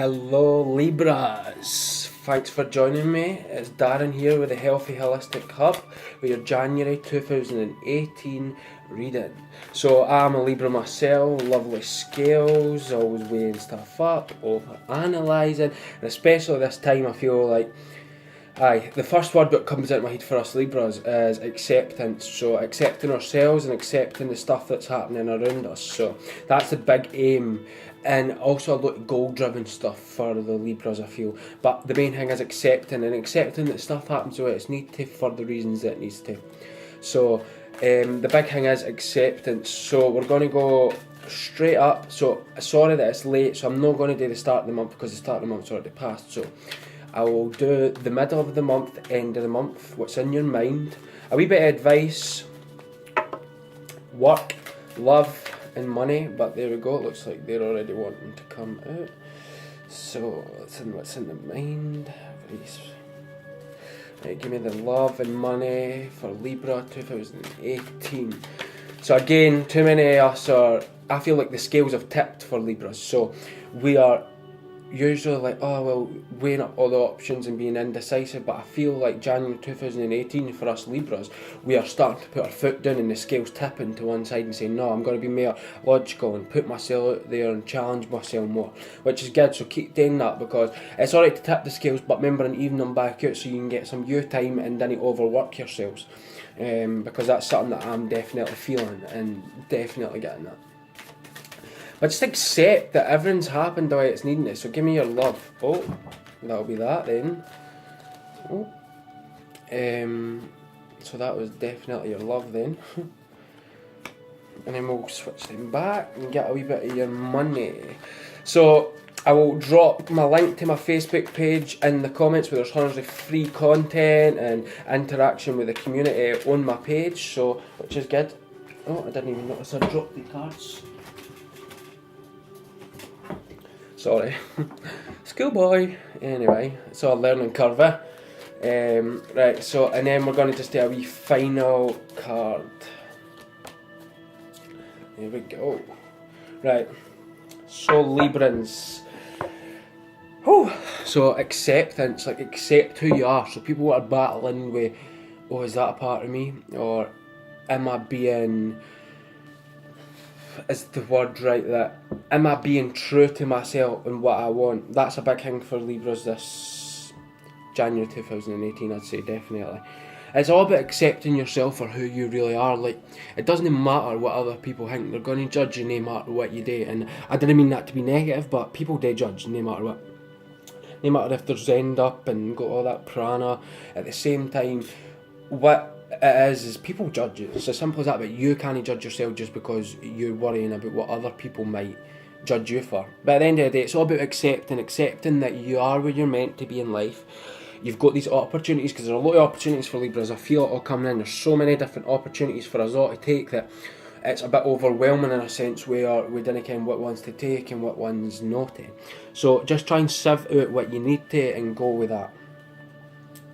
Hello Libras, thanks for joining me. It's Darren here with the Healthy Holistic Hub with your January 2018 reading. So I'm a Libra myself, lovely scales, always weighing stuff up, over analysing, and especially this time I feel like the first word that comes into my head for us Libras is acceptance. So accepting ourselves and accepting the stuff that's happening around us. So that's the big aim. And also a lot of goal-driven stuff for the Libras, I feel. But the main thing is accepting that stuff happens the way it's need to for the reasons that it needs to. So the big thing is acceptance. So we're going to go straight up. So sorry that it's late, so I'm not going to do the start of the month because the start of the month's already passed. So I will do the middle of the month, end of the month, what's in your mind. A wee bit of advice, work, love and money, but there we go, it looks like they're already wanting to come out. So what's in the mind. Right, give me the love and money for Libra 2018. So again, too many of us I feel like the scales have tipped for Libras, so we are usually like, oh well, weighing up all the options and being indecisive, but I feel like January 2018 for us Libras, we are starting to put our foot down and the scales tipping to one side and saying, no, I'm going to be more logical and put myself out there and challenge myself more, which is good. So keep doing that, because it's alright to tip the scales, but remember and even them back out so you can get some you time and don't overwork yourselves, because that's something that I'm definitely feeling and definitely getting that. But just accept that everything's happened the way it's needing it. So give me your love. Oh, that'll be that then. Oh. So that was definitely your love then. And then we'll switch them back and get a wee bit of your money. So I will drop my link to my Facebook page in the comments, where there's hundreds of free content and interaction with the community on my page. So, which is good. Oh, I didn't even notice I dropped the cards. Sorry. Schoolboy. Anyway, it's all learning curve. Right, so, and then we're going to just do a wee final card. Here we go. Right, so Librans. Whew. So acceptance, like accept who you are. So people are battling with, oh, is that a part of me? Or am I being... is the word right, that am I being true to myself and what I want? That's a big thing for Libras this January 2018, I'd say, definitely. It's all about accepting yourself for who you really are. Like, it doesn't matter what other people think, they're going to judge you no matter what you do. And I didn't mean that to be negative, but people do judge no matter what. No matter if there's end up and got all that prana. At the same time, what it is people judge you. It's as simple as that, but you can't judge yourself just because you're worrying about what other people might judge you for. But at the end of the day, it's all about accepting that you are where you're meant to be in life. You've got these opportunities, because there are a lot of opportunities for Libras. I feel it all coming in. There's so many different opportunities for us all to take that it's a bit overwhelming in a sense where we don't know what ones to take and what ones not to. So just try and sieve out what you need to and go with that.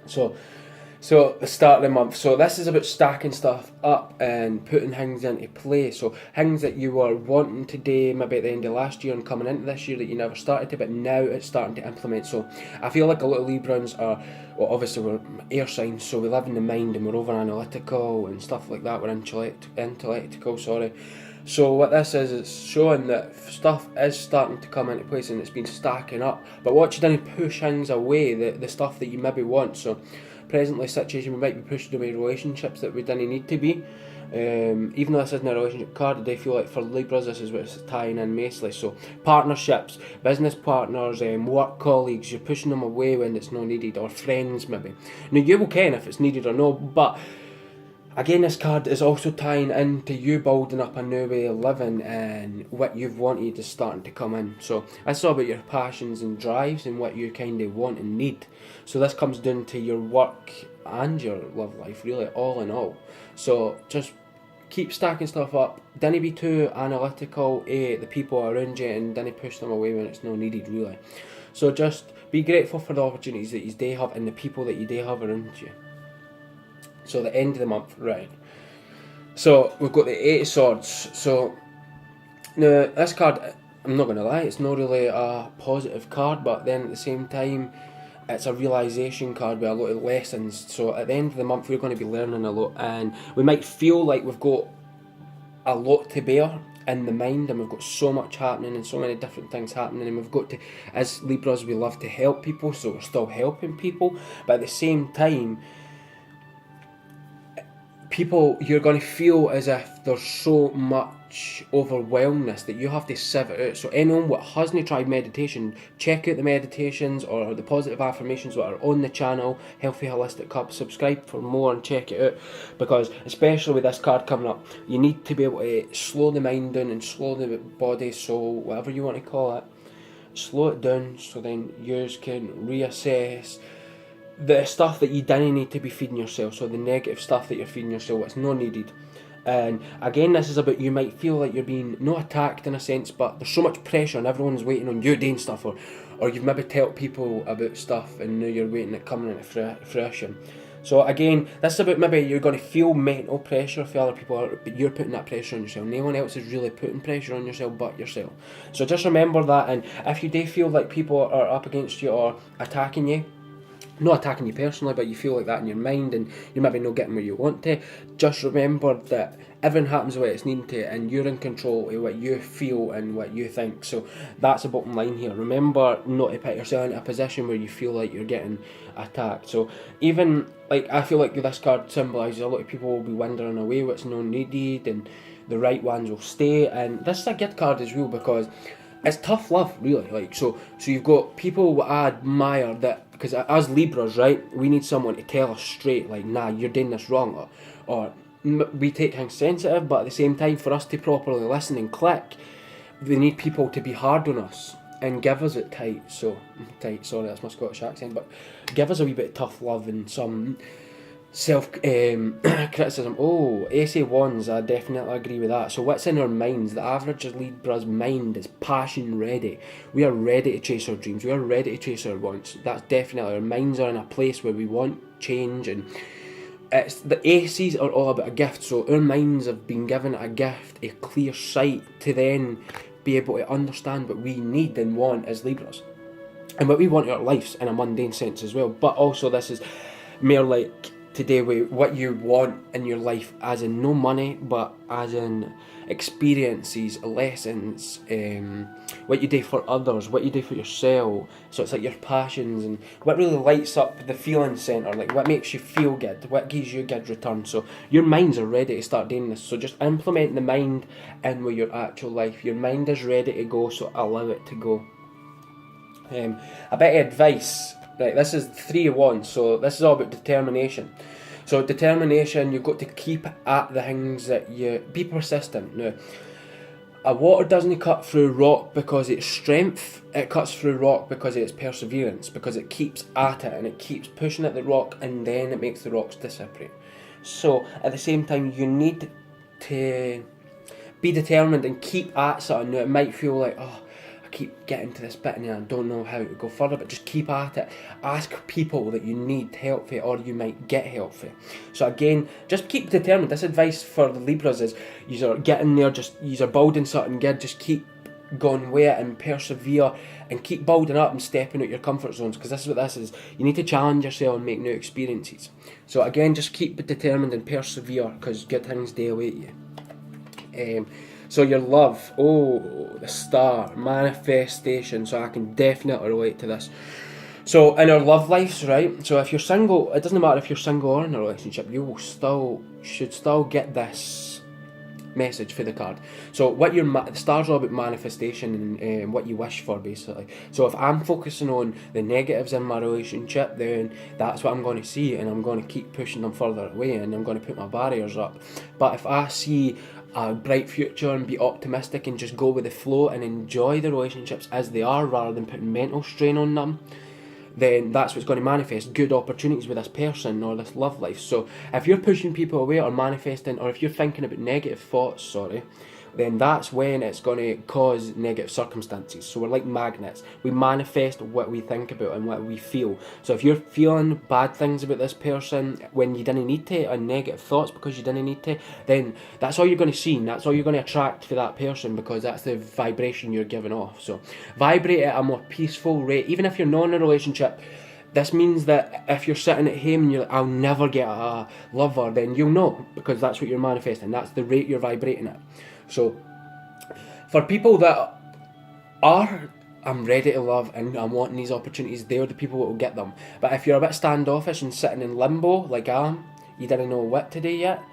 So the start of the month, so this is about stacking stuff up and putting things into place. So things that you were wanting to do maybe at the end of last year and coming into this year that you never started to, but now it's starting to implement. So I feel like a lot of Librans are, well, obviously we're air signs, so we live in the mind and we're over analytical and stuff like that. We're intellectual, sorry. So what this is, it's showing that stuff is starting to come into place and it's been stacking up. But watch you don't push things away, the stuff that you maybe want. So presently situation, we might be pushed away relationships that we didn't need to be. Even though this isn't a relationship card, I do feel like for Libras this is what's tying in mostly. So partnerships, business partners, work colleagues, you're pushing them away when it's not needed, or friends maybe. Now you will ken if it's needed or not, but again, this card is also tying into you building up a new way of living, and what you've wanted is starting to come in. So it's all about your passions and drives and what you kind of want and need. So this comes down to your work and your love life, really, all in all. So just keep stacking stuff up. Don't be too analytical the people around you, and don't push them away when it's not needed, really. So just be grateful for the opportunities that you do have and the people that you do have around you. So the end of the month, right. So we've got the Eight of Swords. So now this card, I'm not going to lie, it's not really a positive card, but then at the same time, it's a realisation card with a lot of lessons. So at the end of the month, we're going to be learning a lot, and we might feel like we've got a lot to bear in the mind, and we've got so much happening and so many different things happening, and we've got to, as Libras, we love to help people, so we're still helping people, but at the same time, people, you're going to feel as if there's so much overwhelmness that you have to sieve it out. So anyone that hasn't tried meditation, check out the meditations or the positive affirmations that are on the channel, Healthy Holistic Cup. Subscribe for more and check it out, because especially with this card coming up, you need to be able to slow the mind down and slow the body, soul, whatever you want to call it, slow it down, so then you can reassess the stuff that you didn't need to be feeding yourself, so the negative stuff that you're feeding yourself, it's not needed. And again, this is about, you might feel like you're being not attacked in a sense, but there's so much pressure and everyone's waiting on you doing stuff, or you've maybe told people about stuff and now you're waiting it coming into fruition. So again, this is about, maybe you're going to feel mental pressure if other people are, but you're putting that pressure on yourself. No one else is really putting pressure on yourself but yourself. So just remember that, and if you do feel like people are up against you or attacking you, not attacking you personally, but you feel like that in your mind and you're maybe not getting where you want to, just remember that everything happens the way it's needing to, and you're in control of what you feel and what you think. So that's the bottom line here. Remember not to put yourself into a position where you feel like you're getting attacked. So even, like, I feel like this card symbolises a lot of people will be wandering away what's not needed, and the right ones will stay. And this is a good card as well, because it's tough love, really. Like, so you've got people I admire, that, because as Libras, right, we need someone to tell us straight, like, nah, you're doing this wrong, or we take things sensitive, but at the same time, for us to properly listen and click, we need people to be hard on us and give us it tight. So sorry, that's my Scottish accent, but give us a wee bit of tough love and some self criticism. Oh, Ace of Wands, I definitely agree with that. So what's in our minds? The average Libra's mind is passion ready. We are ready to chase our dreams. We are ready to chase our wants. That's definitely, our minds are in a place where we want change, and it's, the Aces are all about a gift. So our minds have been given a gift, a clear sight to then be able to understand what we need and want as Libras, and what we want in our lives in a mundane sense as well. But also, this is more like today with what you want in your life, as in no money, but as in experiences, lessons, what you do for others, what you do for yourself. So it's like your passions and what really lights up the feeling centre, like what makes you feel good, what gives you a good return. So your minds are ready to start doing this. So just implement the mind in with your actual life. Your mind is ready to go, so allow it to go. A bit of advice. Right, this is 3 of Wands, so this is all about determination. So determination, you've got to keep at the things that you... Be persistent. Now, a water doesn't cut through rock because it's strength, it cuts through rock because it's perseverance, because it keeps at it and it keeps pushing at the rock, and then it makes the rocks disappear. So, at the same time, you need to be determined and keep at something. Now, it might feel like, oh, I keep getting to this bit and I don't know how to go further, but just keep at it. Ask people that you need help for, or you might get help for. So again, just keep determined. This advice for the Libras is, you are getting there, just you are building something good, just keep going with it and persevere and keep building up and stepping out your comfort zones, because this is what this is. You need to challenge yourself and make new experiences. So again, just keep determined and persevere, because good things do await you. So your love, oh, the star, manifestation, so I can definitely relate to this. So in our love lives, right, so if you're single, it doesn't matter if you're single or in a relationship, you will should still get this message for the card. So what the star's all about manifestation and what you wish for, basically. So if I'm focusing on the negatives in my relationship, then that's what I'm going to see, and I'm going to keep pushing them further away, and I'm going to put my barriers up. But if I see a bright future and be optimistic and just go with the flow and enjoy the relationships as they are, rather than putting mental strain on them, then that's what's going to manifest good opportunities with this person or this love life. So if you're pushing people away or manifesting, or if you're thinking about negative thoughts, then that's when it's going to cause negative circumstances. So we're like magnets. We manifest what we think about and what we feel. So if you're feeling bad things about this person when you didn't need to, and negative thoughts because you didn't need to, then that's all you're going to see, and that's all you're going to attract for that person, because that's the vibration you're giving off. So vibrate at a more peaceful rate. Even if you're not in a relationship, this means that if you're sitting at home and you're like, I'll never get a lover, then you'll know, because that's what you're manifesting. That's the rate you're vibrating at. So for people that are, I'm ready to love and I'm wanting these opportunities, they're the people that will get them. But if you're a bit standoffish and sitting in limbo like I am, you didn't know what to do yet,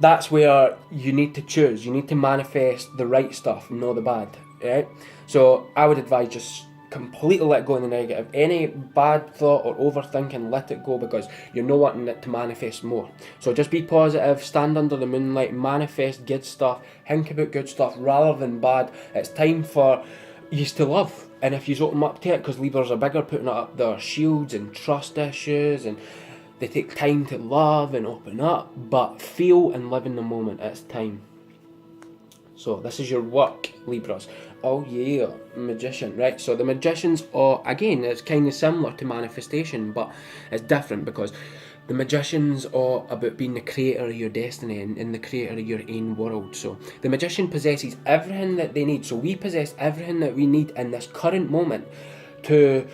that's where you need to choose. You need to manifest the right stuff, not the bad, right? So I would advise just completely let go of the negative. Any bad thought or overthinking, let it go, because you're not wanting it to manifest more. So just be positive, stand under the moonlight, manifest good stuff, think about good stuff rather than bad. It's time for you to love. And if you open up to it, because Libras are bigger, putting up their shields and trust issues, and they take time to love and open up, but feel and live in the moment. It's time. So this is your work, Libras. Oh yeah, Magician, right? So the Magicians are, again, it's kind of similar to manifestation, but it's different, because the Magicians are about being the creator of your destiny and the creator of your own world. So the Magician possesses everything that they need. So we possess everything that we need in this current moment to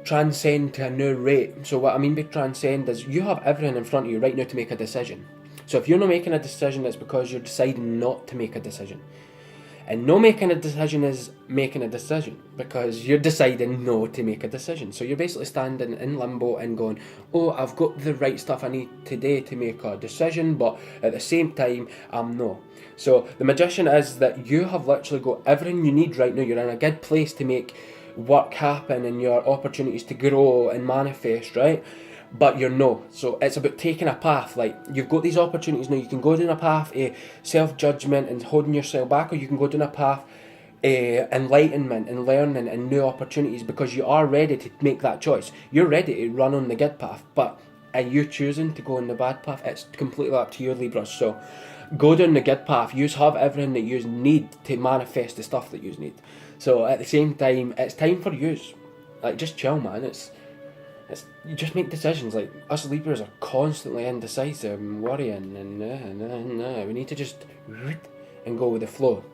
transcend to a new rate. So what I mean by transcend is you have everything in front of you right now to make a decision. So if you're not making a decision, it's because you're deciding not to make a decision. And no making a decision is making a decision, because you're deciding no to make a decision. So you're basically standing in limbo and going, oh, I've got the right stuff I need today to make a decision, but at the same time, I'm no. So the Magician is that you have literally got everything you need right now. You're in a good place to make work happen and your opportunities to grow and manifest, right? But you're no. So it's about taking a path. Like, you've got these opportunities now. You can go down a path of self-judgment and holding yourself back, or you can go down a path enlightenment and learning and new opportunities, because you are ready to make that choice. You're ready to run on the good path, but are you choosing to go on the bad path? It's completely up to you, Libras. So go down the good path. You have everything that you need to manifest the stuff that you need. So at the same time, it's time for you. Like, just chill, man. You just make decisions. Like, us Libras are constantly indecisive and worrying, and we need to just and go with the flow.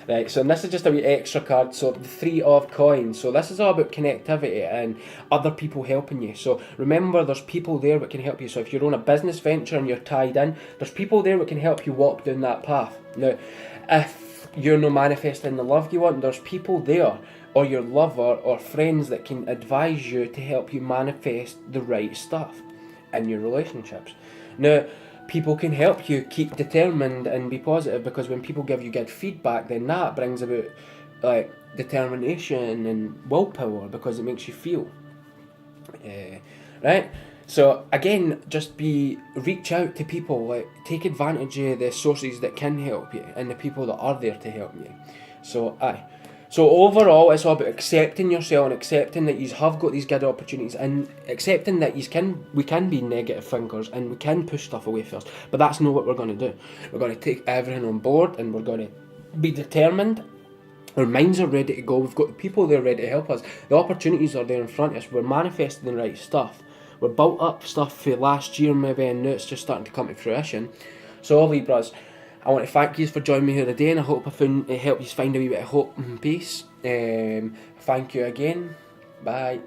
Right, so this is just a wee extra card. So the 3 of coins. So this is all about connectivity and other people helping you. So remember, there's people there that can help you. So if you're on a business venture and you're tied in, there's people there that can help you walk down that path. Now, if you're not manifesting the love you want, there's people there, or your lover or friends, that can advise you to help you manifest the right stuff in your relationships. Now, people can help you keep determined and be positive, because when people give you good feedback, then that brings about like determination and willpower, because it makes you feel right. So again, just reach out to people, like take advantage of the sources that can help you and the people that are there to help you. So overall, it's all about accepting yourself and accepting that you have got these good opportunities, and accepting that we can be negative thinkers and we can push stuff away first. But that's not what we're going to do. We're going to take everything on board, and we're going to be determined. Our minds are ready to go. We've got the people there ready to help us. The opportunities are there in front of us. We're manifesting the right stuff. We're built up stuff for last year maybe, and now it's just starting to come to fruition. So Libras, I want to thank you for joining me here today, and I hope it helped you find a wee bit of hope and peace. Thank you again. Bye.